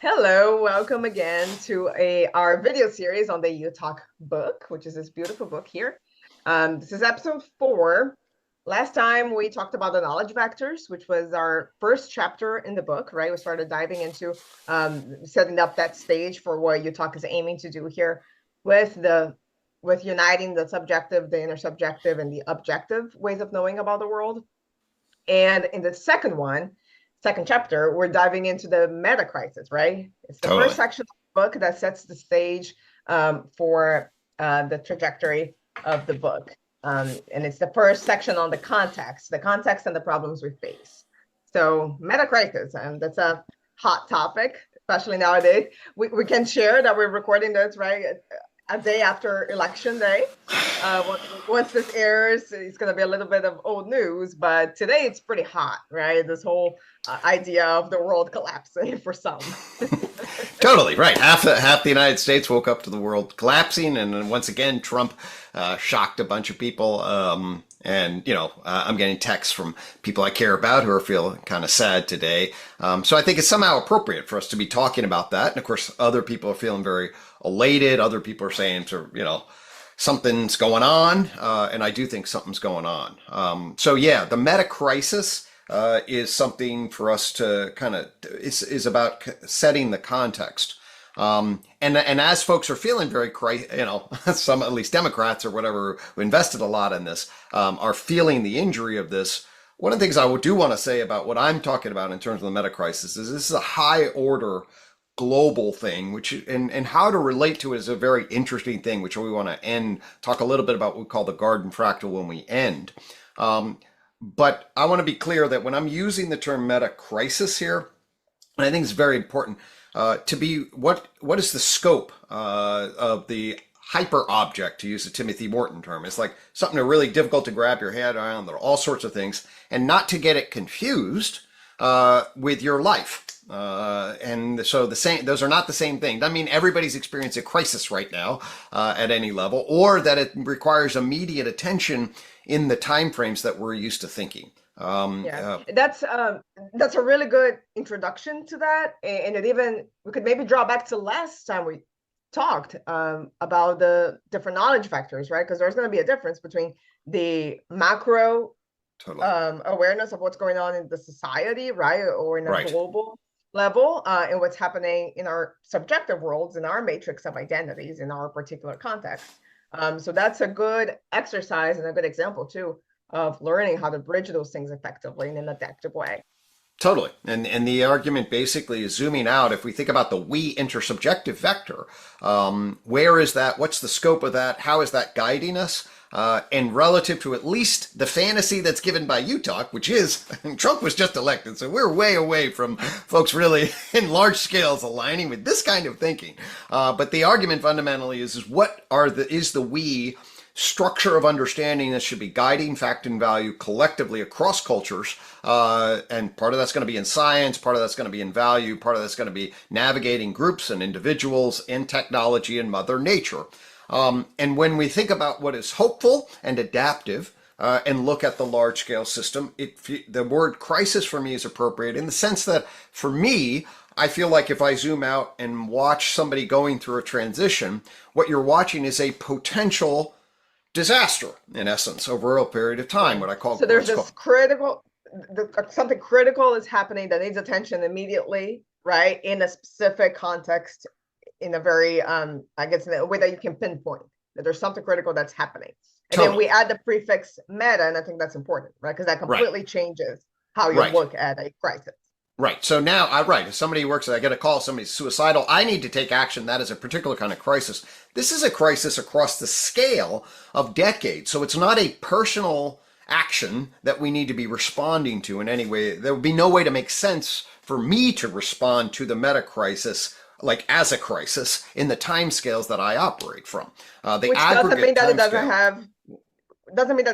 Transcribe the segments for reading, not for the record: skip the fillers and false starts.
Hello, welcome again to our video series on the UTOK book, which is this beautiful book here. This is episode 4. Last time we talked about the knowledge vectors, which was our first chapter in the book, right? We started diving into setting up that stage for what UTOK is aiming to do here with uniting the subjective, the intersubjective, and the objective ways of knowing about the world. And in the second chapter, we're diving into the Metacrisis, right? It's the Totally. first section of the book that sets the stage for the trajectory of the book. And it's the first section on the context and the problems we face. So Metacrisis, and that's a hot topic, especially nowadays. We can share that we're recording this, right, a day after election day. Once this airs, it's going to be a little bit of old news, but today it's pretty hot, right? This whole idea of the world collapsing for some. Totally right. Half the United States woke up to the world collapsing, and then once again, Trump shocked a bunch of people. I'm getting texts from people I care about who are feeling kind of sad today. So I think it's somehow appropriate for us to be talking about that. And of course, other people are feeling very elated. Other people are saying, something's going on, and I do think something's going on. The meta crisis is something for us to kind of is about setting the context. And as folks are feeling very, some at least Democrats or whatever who invested a lot in this are feeling the injury of this. One of the things I do want to say about what I'm talking about in terms of the meta crisis is this is a high order global thing, which and how to relate to it is a very interesting thing, which we want to talk a little bit about what we call the garden fractal when we end. But I want to be clear that when I'm using the term meta crisis here, and I think it's very important to be what is the scope of the hyper object, to use the Timothy Morton term. It's like something really difficult to grab your head around. There are all sorts of things, and not to get it confused with your life. And so those are not the same thing. Doesn't mean everybody's experiencing a crisis right now at any level, or that it requires immediate attention in the time frames that we're used to thinking. That's a really good introduction to that, and we could maybe draw back to last time we talked about the different knowledge factors, right? Because there's going to be a difference between the macro Totally. Awareness of what's going on in the society, right, or in a Right. global level, and what's happening in our subjective worlds, in our matrix of identities, in our particular context. So that's a good exercise and a good example too of learning how to bridge those things effectively in an adaptive way. Totally. And the argument basically is zooming out. If we think about the we intersubjective vector, where is that? What's the scope of that? How is that guiding us? And relative to at least the fantasy that's given by UTOK, which is Trump was just elected, so we're way away from folks really in large scales aligning with this kind of thinking. But the argument fundamentally is the we structure of understanding that should be guiding fact and value collectively across cultures. And part of that's going to be in science, part of that's going to be in value, part of that's going to be navigating groups and individuals in technology and Mother Nature. And when we think about what is hopeful and adaptive, and look at the large scale system, the word crisis for me is appropriate in the sense that for me, I feel like if I zoom out and watch somebody going through a transition, what you're watching is a potential disaster, in essence, over a period of time. What I call there's this something critical is happening that needs attention immediately, right, in a specific context, in a very in a way that you can pinpoint that there's something critical that's happening. And then we add the prefix meta, and I think that's important, right, because that completely changes how you look at a crisis. Right. So now, if somebody works, I get a call, somebody's suicidal, I need to take action. That is a particular kind of crisis. This is a crisis across the scale of decades. So it's not a personal action that we need to be responding to in any way. There would be no way to make sense for me to respond to the meta crisis like as a crisis in the timescales that I operate from. Which doesn't mean that it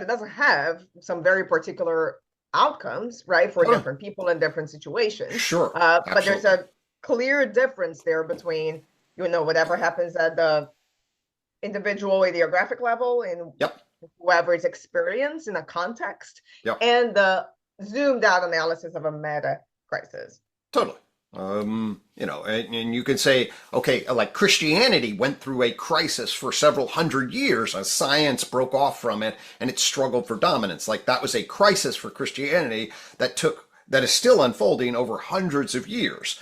doesn't have some very particular outcomes, right, for different people in different situations. Sure. But there's a clear difference there between, whatever happens at the individual ideographic level in whoever's experience in a context, and the zoomed out analysis of a meta crisis. Totally. And you can say, okay, like Christianity went through a crisis for several hundred years as science broke off from it and it struggled for dominance. Like that was a crisis for Christianity that is still unfolding over hundreds of years.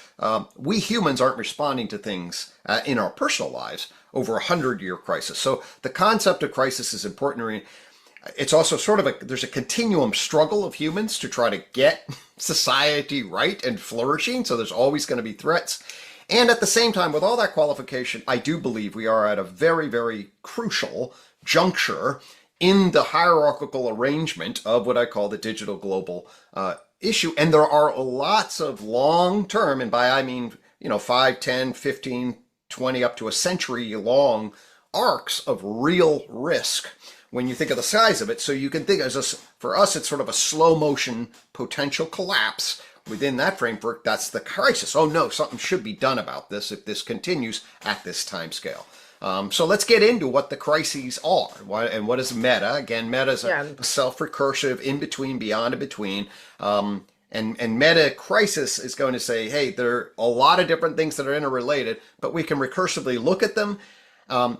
We humans aren't responding to things in our personal lives over 100-year crisis. So the concept of crisis is important. It's also sort of there's a continuum struggle of humans to try to get society right and flourishing. So there's always going to be threats. And at the same time, with all that qualification, I do believe we are at a very, very crucial juncture in the hierarchical arrangement of what I call the digital global issue. And there are lots of long-term, and by I mean, 5, 10, 15, 20, up to a century long arcs of real risk when you think of the size of it. So you can think for us, it's sort of a slow motion potential collapse. Within that framework, that's the crisis. Oh no, something should be done about this if this continues at this time scale. So let's get into what the crises are. And what is meta? Again, meta is a self-recursive in-between, beyond and between. And meta crisis is going to say, hey, there are a lot of different things that are interrelated, but we can recursively look at them,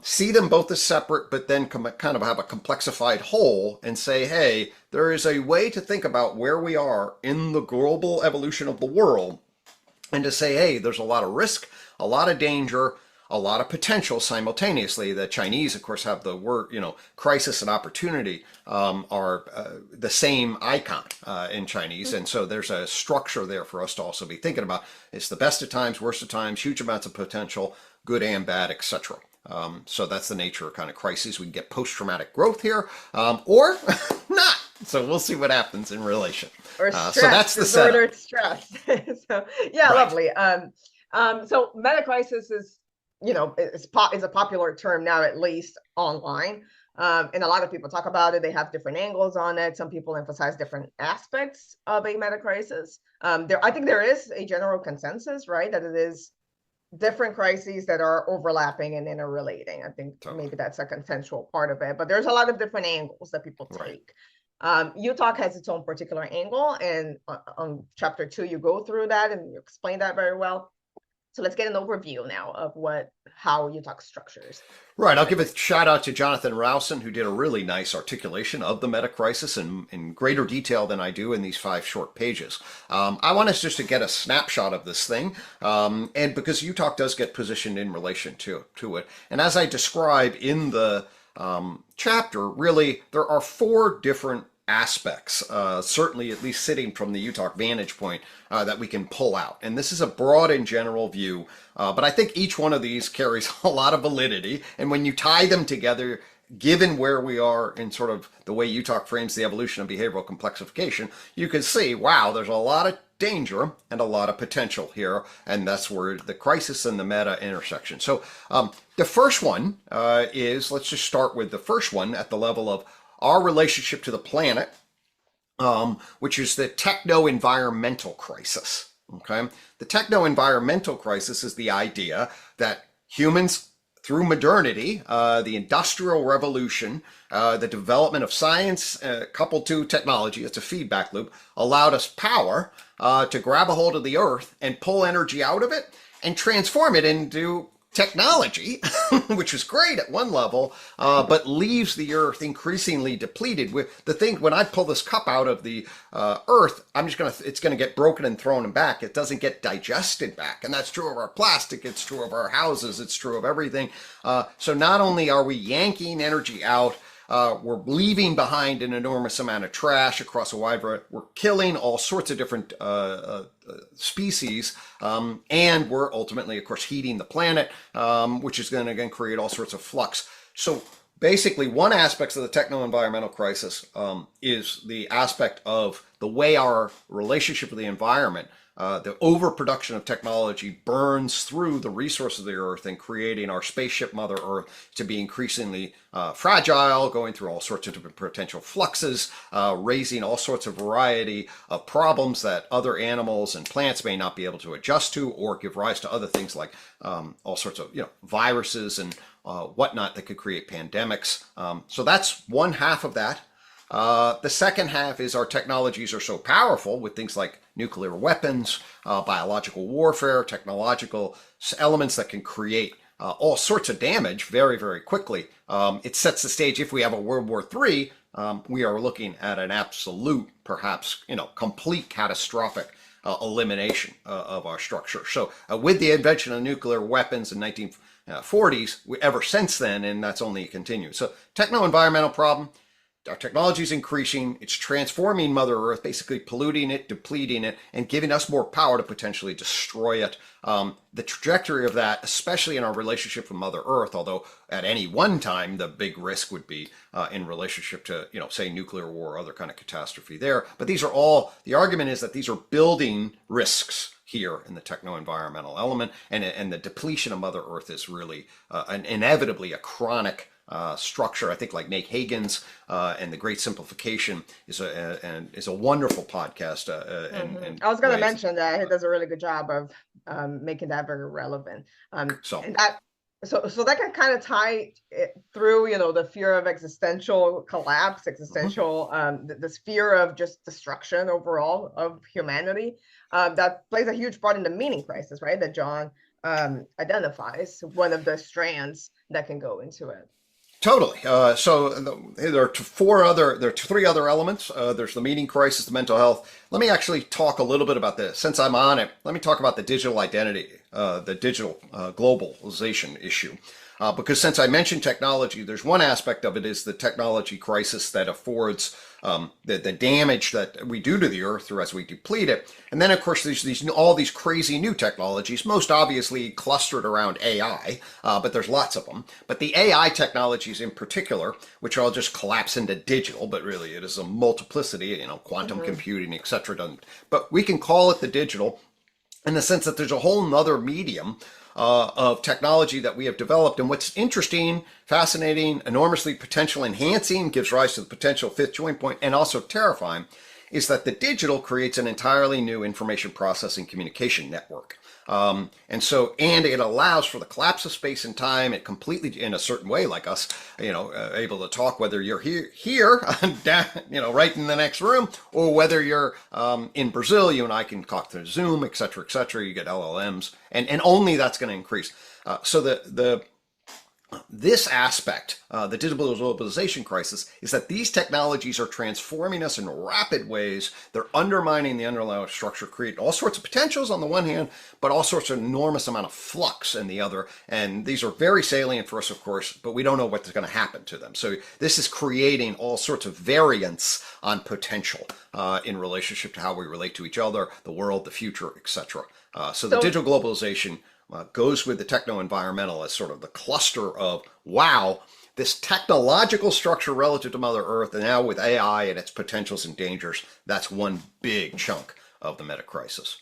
see them both as separate, but then kind of have a complexified whole and say, hey, there is a way to think about where we are in the global evolution of the world and to say, hey, there's a lot of risk, a lot of danger, a lot of potential simultaneously. The Chinese, of course, have the word, crisis and opportunity are the same icon in Chinese. And so there's a structure there for us to also be thinking about. It's the best of times, worst of times, huge amounts of potential, good and bad, etc. So that's the nature of kind of crises. We can get post-traumatic growth here, or not. So we'll see what happens in relation. Or stress, so that's the disordered stress. So yeah, right. Lovely. So metacrisis is, is a popular term now, at least online. And a lot of people talk about it. They have different angles on it. Some people emphasize different aspects of a metacrisis. I think there is a general consensus, right, that it is different crises that are overlapping and interrelating. I think maybe that's a consensual part of it, but there's a lot of different angles that people take. Right. UTOK has its own particular angle, and on chapter 2, you go through that and you explain that very well. So let's get an overview now of how UTOK structures. Right. I'll give a shout out to Jonathan Rowson, who did a really nice articulation of the metacrisis in greater detail than I do in these 5 short pages. I want us just to get a snapshot of this thing, and because UTOK does get positioned in relation to it. And as I describe in the chapter, really, there are 4 different aspects, certainly at least sitting from the UTOK vantage point, that we can pull out. And this is a broad and general view, but I think each one of these carries a lot of validity. And when you tie them together, given where we are in sort of the way UTOK frames the evolution of behavioral complexification, you can see, wow, there's a lot of danger and a lot of potential here. And that's where the crisis and the meta intersection. So the first one is, let's just start with the first one at the level of our relationship to the planet, which is the techno-environmental crisis. Okay, the techno-environmental crisis is the idea that humans, through modernity, the Industrial Revolution, the development of science coupled to technology, it's a feedback loop, allowed us power to grab a hold of the earth and pull energy out of it and transform it into technology, which is great at one level, but leaves the earth increasingly depleted. With the thing, when I pull this cup out of the earth, it's gonna get broken and thrown back. It doesn't get digested back, and that's true of our plastic. It's true of our houses. It's true of everything. So not only are we yanking energy out, we're leaving behind an enormous amount of trash across a wide variety. We're killing all sorts of different species, and we're ultimately, of course, heating the planet, which is going to again create all sorts of flux. So basically, one aspect of the techno-environmental crisis is the aspect of the way our relationship with the environment, the overproduction of technology burns through the resources of the earth and creating our spaceship Mother Earth to be increasingly fragile, going through all sorts of different potential fluxes, raising all sorts of variety of problems that other animals and plants may not be able to adjust to, or give rise to other things like all sorts of viruses and whatnot that could create pandemics. So that's one half of that. The second half is our technologies are so powerful with things like nuclear weapons, biological warfare, technological elements that can create all sorts of damage very, very quickly. It sets the stage. If we have a World War III, we are looking at an absolute, perhaps, complete catastrophic elimination of our structure. So with the invention of nuclear weapons in 1940s, ever since then, and that's only continued. So techno-environmental problem, our technology is increasing. It's transforming Mother Earth, basically polluting it, depleting it, and giving us more power to potentially destroy it. The trajectory of that, especially in our relationship with Mother Earth, although at any one time the big risk would be in relationship to, say, nuclear war or other kind of catastrophe there. But these are all, the argument is that these are building risks here in the techno-environmental element, and the depletion of Mother Earth is really inevitably a chronic structure. I think like Nate Hagen's and The Great Simplification is a wonderful podcast. I was going to mention that he does a really good job of making that very relevant. So that can kind of tie it through, the fear of existential collapse, this fear of just destruction overall of humanity. That plays a huge part in the meaning crisis, right? That John identifies, one of the strands that can go into it. Totally. So there are three other elements. There's the meaning crisis, the mental health. Let me actually talk a little bit about this. Since I'm on it, let me talk about the digital identity, the digital globalization issue. Because since I mentioned technology, there's one aspect of it is the technology crisis that affords the damage that we do to the earth as we deplete it. And then, of course, there's all these crazy new technologies, most obviously clustered around AI, but there's lots of them. But the AI technologies in particular, which I'll just collapse into digital, but really it is a multiplicity, quantum computing, etc. But we can call it the digital in the sense that there's a whole nother medium of technology that we have developed. And what's interesting, fascinating, enormously potential enhancing, gives rise to the potential fifth joint point, and also terrifying, is that the digital creates an entirely new information processing communication network. And it allows for the collapse of space and time. It completely, in a certain way, like us, able to talk, whether you're here, right in the next room, or whether you're in Brazil. You and I can talk through Zoom, et cetera, et cetera. You get LLMs, and only that's going to increase. This aspect, the digital globalization crisis, is that these technologies are transforming us in rapid ways. They're undermining the underlying structure, creating all sorts of potentials on the one hand, but all sorts of enormous amount of flux in the other. And these are very salient for us, of course, but we don't know what's going to happen to them. So this is creating all sorts of variance on potential in relationship to how we relate to each other, the world, the future, etc. So the digital globalization goes with the techno-environmental as sort of the cluster of, wow, this technological structure relative to Mother Earth, and now with AI and its potentials and dangers, that's one big chunk of the meta-crisis.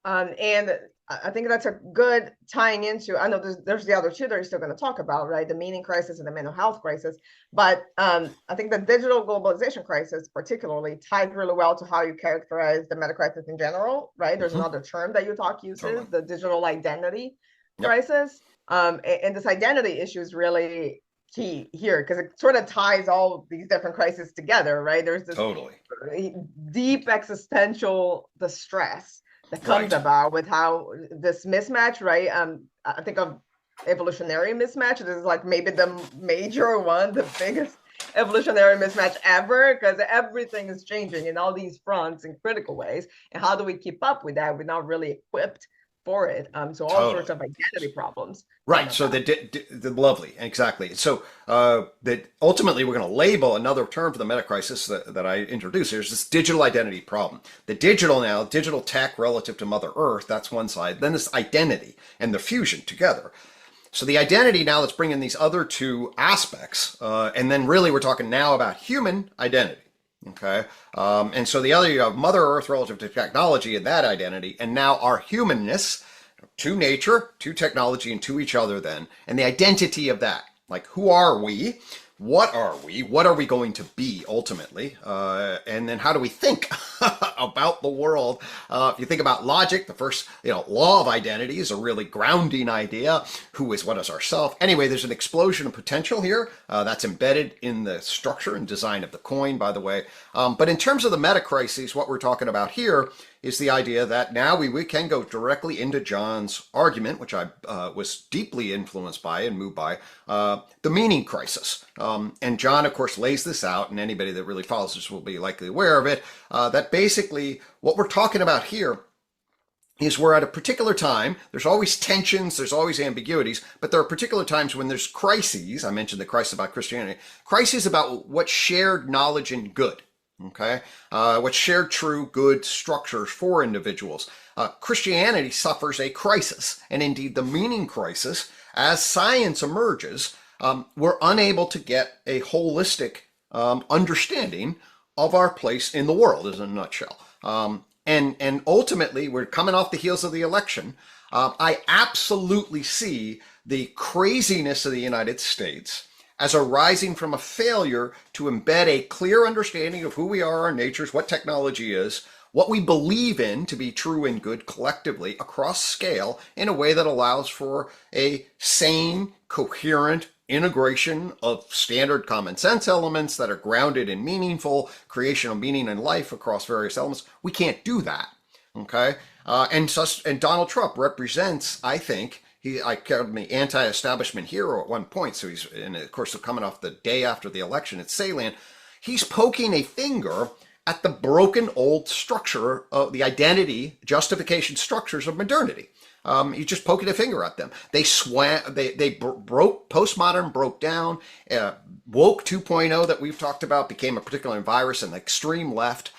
And I think that's a good tying into, I know there's the other two that you're still going to talk about, right? The meaning crisis and the mental health crisis. But I think the digital globalization crisis particularly ties really well to how you characterize the meta crisis in general, right? There's another term that UTOK uses, the digital identity crisis. And this identity issue is really key here because it sort of ties all these different crises together, right? There's this deep existential distress that comes about with how this mismatch, right? I think of evolutionary mismatch. This is like maybe the major one, the biggest evolutionary mismatch ever, because everything is changing in all these fronts in critical ways. And how do we keep up with that? We're not really equipped for it. So all sorts of identity problems. Right. So the lovely, exactly. So that ultimately we're going to label another term for the meta crisis that I introduced. There's this digital identity problem. The digital now, digital tech relative to Mother Earth, that's one side. Then this identity and the fusion together. So the identity now, let's bring in these other two aspects. And then really we're talking now about human identity. Okay. And so the other, you have Mother Earth relative to technology and that identity, and now our humanness to nature, to technology, and to each other then, and the identity of that. Like, who are we? What are we? What are we going to be ultimately? And then how do we think about the world? If you think about logic, the first law of identity is a really grounding idea. Who is what is ourself? Anyway, there's an explosion of potential here that's embedded in the structure and design of the coin, by the way. But in terms of the meta crises, what we're talking about here is the idea that now we can go directly into John's argument, which I was deeply influenced by and moved by, the meaning crisis. And John, of course, lays this out, and anybody that really follows this will be likely aware of it, that basically what we're talking about here is we're at a particular time. There's always tensions, there's always ambiguities, but there are particular times when there's crises. I mentioned the crisis about Christianity, crises about what shared knowledge and good, okay? What shared true good structures for individuals. Christianity suffers a crisis, and indeed the meaning crisis. As science emerges, we're unable to get a holistic understanding of our place in the world, as in a nutshell. And ultimately, we're coming off the heels of the election. I absolutely see the craziness of the United States as arising from a failure to embed a clear understanding of who we are, our natures, what technology is, what we believe in to be true and good collectively across scale in a way that allows for a sane, coherent integration of standard common sense elements that are grounded in meaningful creation of meaning in life across various elements. We can't do that, okay? And Donald Trump represents, I think, I called me anti-establishment hero at one point. So he's, and of course, coming off the day after the election at Salient, he's poking a finger at the broken old structure of the identity justification structures of modernity. He's just poking a finger at them. They broke, postmodern broke down, woke 2.0 that we've talked about became a particular virus in the extreme left.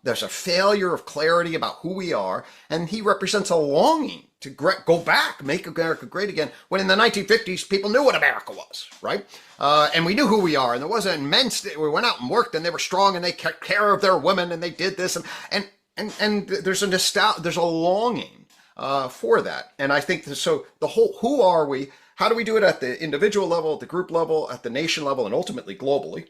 There's a failure of clarity about who we are, and he represents a longing to go back, make America great again, when in the 1950s, people knew what America was, right? And we knew who we are, and there was an immense, we went out and worked, and they were strong, and they took care of their women, and they did this, and there's there's a longing for that. And I think so the whole, who are we? How do we do it at the individual level, at the group level, at the nation level, and ultimately globally?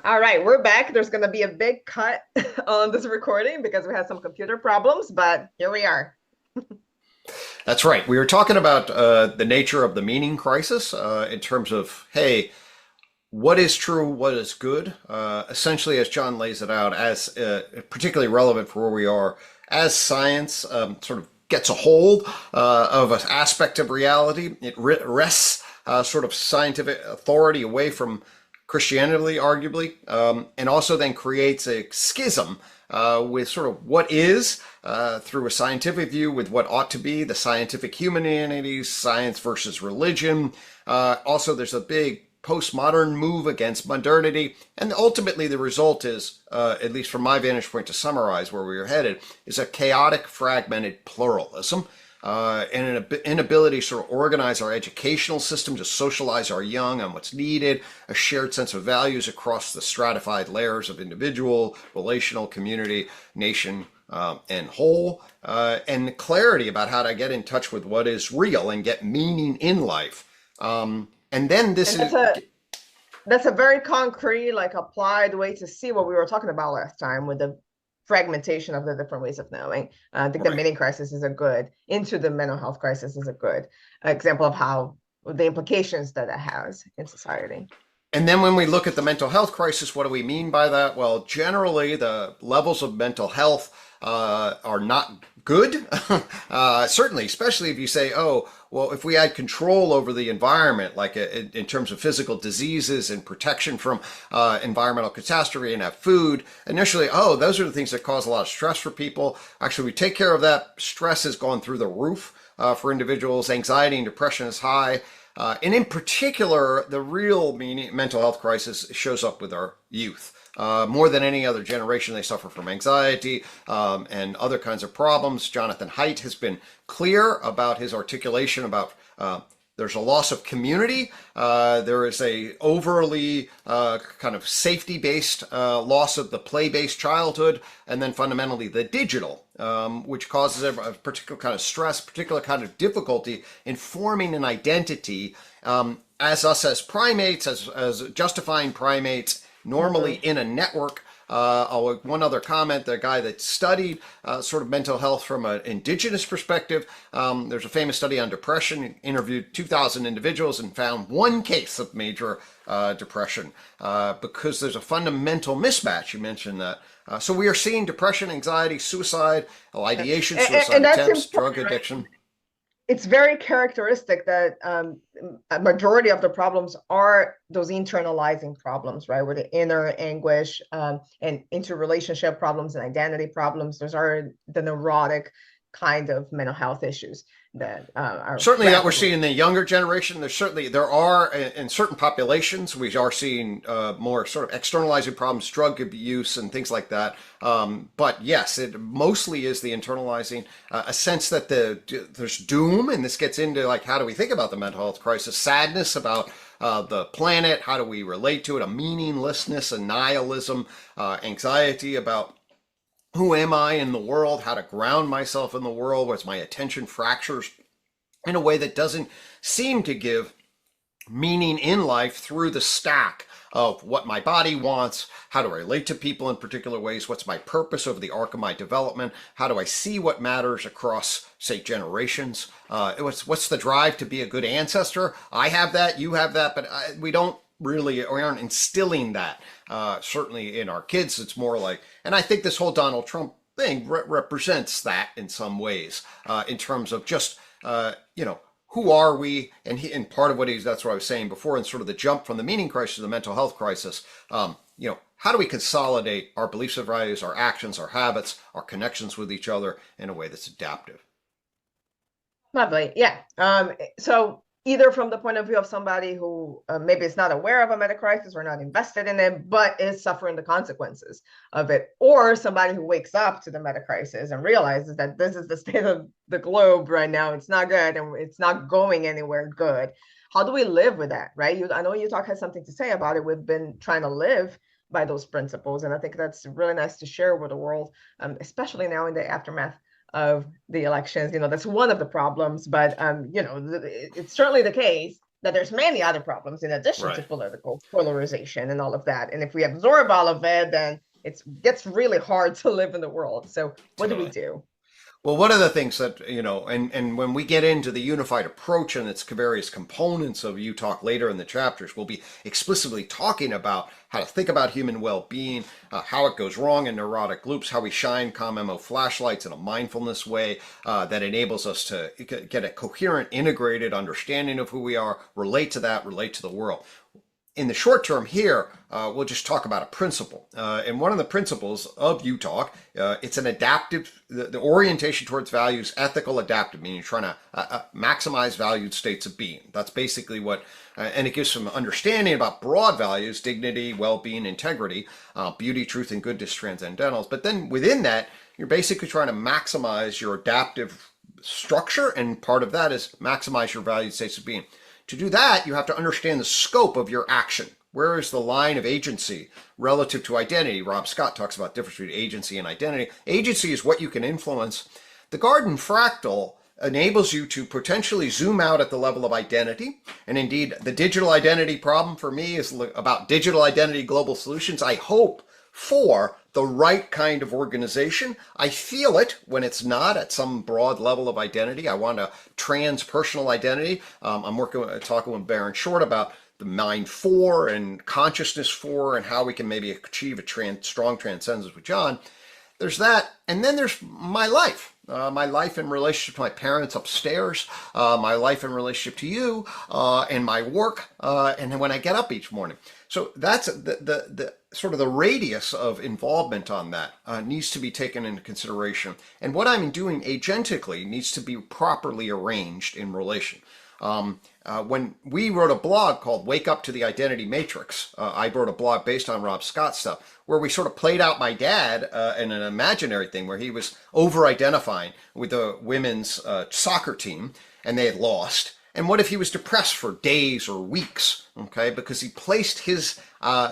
All right, we're back. There's going to be a big cut on this recording because we had some computer problems, but here we are. That's right. We were talking about the nature of the meaning crisis in terms of, hey, what is true, what is good? Essentially, as John lays it out, as particularly relevant for where we are, as science sort of gets a hold of an aspect of reality, it wrests sort of scientific authority away from Christianity, arguably, and also then creates a schism with sort of what is through a scientific view with what ought to be the scientific humanities, science versus religion. Also, there's a big postmodern move against modernity, and ultimately the result is, at least from my vantage point to summarize where we are headed, is a chaotic, fragmented pluralism. And an inability to sort of organize our educational system to socialize our young on what's needed, a shared sense of values across the stratified layers of individual, relational, community, nation, and whole, and clarity about how to get in touch with what is real and get meaning in life. And then this is... That's a very concrete, like applied way to see what we were talking about last time with the fragmentation of the different ways of knowing. I think the meaning crisis is a good, into the mental health crisis is a good example of how the implications that it has in society. And then when we look at the mental health crisis, what do we mean by that? Well, generally the levels of mental health are not good. Certainly, especially if you say, oh, well, if we had control over the environment, like in terms of physical diseases and protection from environmental catastrophe and have food, initially, oh, those are the things that cause a lot of stress for people. Actually, we take care of that. Stress has gone through the roof for individuals. Anxiety and depression is high. And in particular, the real mental health crisis shows up with our youth. More than any other generation, they suffer from anxiety and other kinds of problems. Jonathan Haidt has been clear about his articulation about there's a loss of community. There is a overly kind of safety-based loss of the play-based childhood, and then fundamentally the digital, which causes a particular kind of stress, particular kind of difficulty in forming an identity as us as primates, as justifying primates, normally in a network. One other comment, the guy that studied sort of mental health from an indigenous perspective, there's a famous study on depression, interviewed 2,000 individuals and found one case of major depression because there's a fundamental mismatch, you mentioned that, So we are seeing depression, anxiety, suicide, ideation, And suicide that's attempts, important, drug right? addiction. It's very characteristic that a majority of the problems are those internalizing problems, right? Where the inner anguish and interrelationship problems and identity problems, those are the neurotic kind of mental health issues that are Certainly that we're rapidly. seeing in the younger generation. There are in certain populations we are seeing more sort of externalizing problems, drug abuse and things like that. But yes, it mostly is the internalizing, a sense that there's doom, and this gets into like how do we think about the mental health crisis, sadness about the planet, how do we relate to it, a meaninglessness, a nihilism, anxiety about who am I in the world, how to ground myself in the world, where's my attention fractures in a way that doesn't seem to give meaning in life through the stack of what my body wants, how do I relate to people in particular ways, what's my purpose over the arc of my development, how do I see what matters across, say, generations, what's the drive to be a good ancestor. I have that, you have that, but we aren't instilling that, certainly in our kids. It's more like, and I think this whole Donald Trump thing represents that in some ways, in terms of just who are we? And part of that's what I was saying before, and sort of the jump from the meaning crisis to the mental health crisis. How do we consolidate our beliefs and values, our actions, our habits, our connections with each other in a way that's adaptive? Lovely. Yeah. So either from the point of view of somebody who maybe is not aware of a metacrisis or not invested in it, but is suffering the consequences of it, or somebody who wakes up to the metacrisis and realizes that this is the state of the globe right now. It's not good and it's not going anywhere good. How do we live with that, right? I know UTOK has something to say about it. We've been trying to live by those principles, and I think that's really nice to share with the world, especially now in the aftermath of the elections. That's one of the problems, but it's certainly the case that there's many other problems in addition Right. to political polarization and all of that. And if we absorb all of it, then it gets really hard to live in the world. So what do we Totally. do? Well, one of the things that, and when we get into the unified approach and its various components of UTOK later in the chapters, we'll be explicitly talking about how to think about human well-being, how it goes wrong in neurotic loops, how we shine COM-MO flashlights in a mindfulness way that enables us to get a coherent, integrated understanding of who we are, relate to that, relate to the world. In the short term here, we'll just talk about a principle. And one of the principles of UTOK, it's an adaptive, the orientation towards values, ethical adaptive, meaning you're trying to maximize valued states of being. That's basically what, and it gives some understanding about broad values, dignity, well-being, integrity, beauty, truth, and goodness, transcendentals. But then within that, you're basically trying to maximize your adaptive structure, and part of that is maximize your valued states of being. To do that, you have to understand the scope of your action. Where is the line of agency relative to identity? Rob Scott talks about the difference between agency and identity. Agency is what you can influence. The garden fractal enables you to potentially zoom out at the level of identity. And indeed, the digital identity problem for me is about digital identity global solutions. I hope for the right kind of organization. I feel it when it's not at some broad level of identity. I want a transpersonal identity. I'm talking with Baron Short about the mind 4 and consciousness 4 and how we can maybe achieve a strong transcendence with John. There's that, and then there's my life. My life in relationship to my parents upstairs, my life in relationship to you, and my work, and then when I get up each morning. So that's the sort of the radius of involvement on that needs to be taken into consideration. And what I'm doing agentically needs to be properly arranged in relation. When we wrote a blog called Wake Up to the Identity Matrix, I wrote a blog based on Rob Scott's stuff, where we sort of played out my dad in an imaginary thing where he was over-identifying with the women's soccer team, and they had lost. And what if he was depressed for days or weeks, okay, because he placed his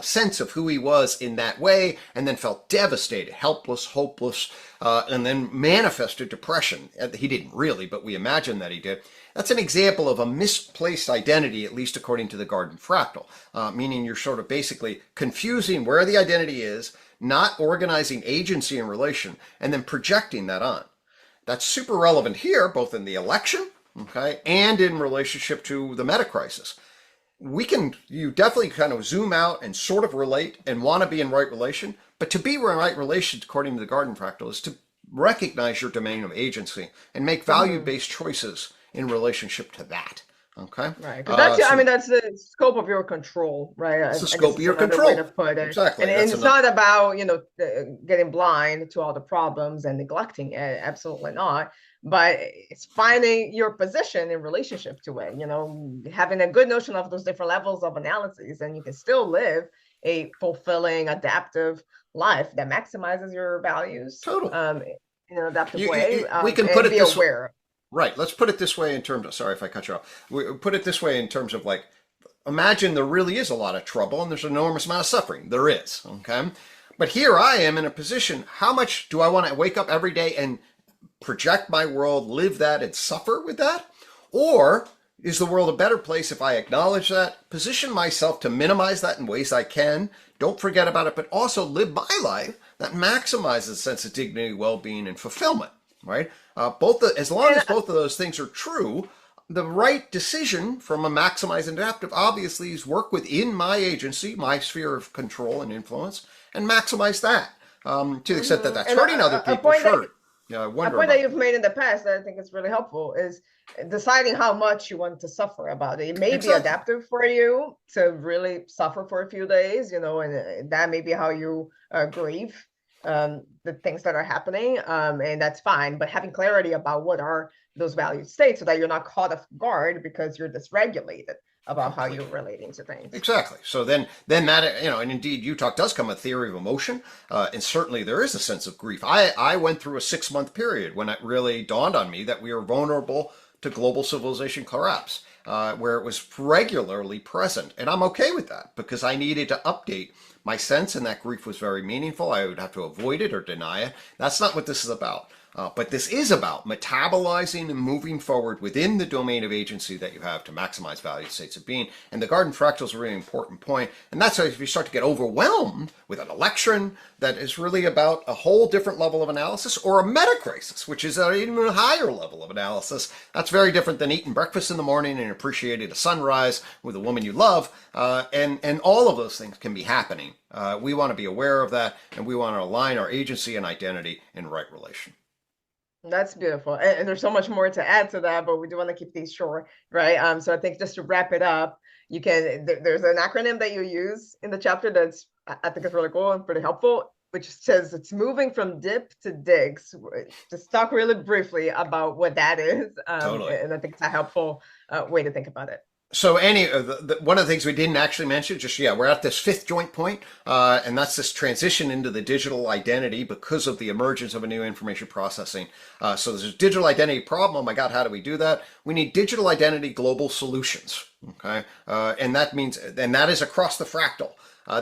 sense of who he was in that way and then felt devastated, helpless, hopeless, and then manifested depression. He didn't really, but we imagine that he did. That's an example of a misplaced identity, at least according to the garden fractal, meaning you're sort of basically confusing where the identity is, not organizing agency and relation, and then projecting that on. That's super relevant here, both in the election, okay, and in relationship to the metacrisis. you definitely kind of zoom out and sort of relate and want to be in right relation. But to be in right relation, according to the garden fractal, is to recognize your domain of agency and make value Hmm. based choices in relationship to that. Okay. Right, because that's, I So mean, that's the scope of your control, right? it's the I guess scope of it's your another way to control. put it. Exactly. And That's it's enough. not about, getting blind to all the problems and neglecting it. Absolutely not. But it's finding your position in relationship to it, having a good notion of those different levels of analysis, and you can still live a fulfilling, adaptive life that maximizes your values Totally. in an adaptive way, We can put and it be this aware. right. Let's put it this way in terms of, sorry if I cut you off. We put it this way in terms of like, imagine there really is a lot of trouble and there's an enormous amount of suffering. There is, okay? But here I am in a position, how much do I want to wake up every day and project my world, live that, and suffer with that? Or is the world a better place if I acknowledge that, position myself to minimize that in ways I can, don't forget about it, but also live my life that maximizes a sense of dignity, well-being, and fulfillment, right? As long And as both of those things are true, the right decision from a maximized and adaptive obviously is work within my agency, my sphere of control and influence, and maximize that. To the extent that mhm. that's And hurting other a people, point that sure. Yeah, I a wonder point that about you've that. made in the past that I think is really helpful is deciding how much you want to suffer about it. It may be Exactly. adaptive for you to really suffer for a few days, and that may be how you grieve the things that are happening, and that's fine. But having clarity about what are those valued states so that you're not caught off guard because you're dysregulated about how you're Completely. relating to things. Exactly. So then that and indeed, UTOK does come a theory of emotion, and certainly there is a sense of grief. I went through a 6 month period when it really dawned on me that we are vulnerable to global civilization collapse, where it was regularly present, and I'm okay with that because I needed to update my sense, and that grief was very meaningful. I would have to avoid it or deny it. That's not what this is about. But this is about metabolizing and moving forward within the domain of agency that you have to maximize value states of being. And the garden fractal is a really important point. And that's why if you start to get overwhelmed with an election that is really about a whole different level of analysis, or a metacrisis, which is an even higher level of analysis, that's very different than eating breakfast in the morning and appreciating a sunrise with a woman you love. And all of those things can be happening. We want to be aware of that, and we want to align our agency and identity in right relation. That's beautiful. And there's so much more to add to that, but we do want to keep these short, right? So I think just to wrap it up, there's an acronym that you use in the chapter that's I think is really cool and pretty helpful, which says it's moving from dip to digs. Just talk really briefly about what that is, Totally. and I think it's a helpful way to think about it. So one of the things we didn't actually mention, just yeah, we're at this fifth joint point, and that's this transition into the digital identity because of the emergence of a new information processing. So there's a digital identity problem. Oh my God, how do we do that? We need digital identity global solutions. Okay, and that is across the fractal.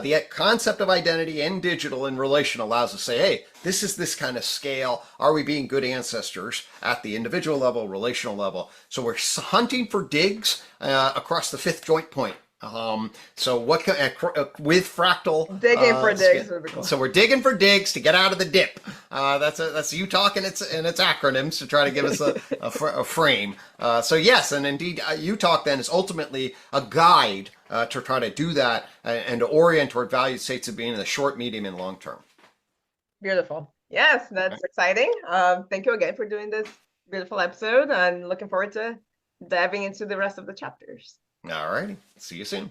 The concept of identity and digital in relation allows us to say, hey, this is this kind of scale. Are we being good ancestors at the individual level, relational level? So we're hunting for digs across the fifth joint point. So what can, with fractal Digging for digs would be cool. so we're digging for digs to get out of the dip. That's UTOK and its acronyms to try to give us a frame. So yes, and indeed, UTOK then is ultimately a guide to try to do that and to orient toward valued states of being in the short, medium, and long term. Beautiful. Yes, Okay. that's exciting. Thank you again for doing this beautiful episode, and looking forward to diving into the rest of the chapters. All righty. See you soon.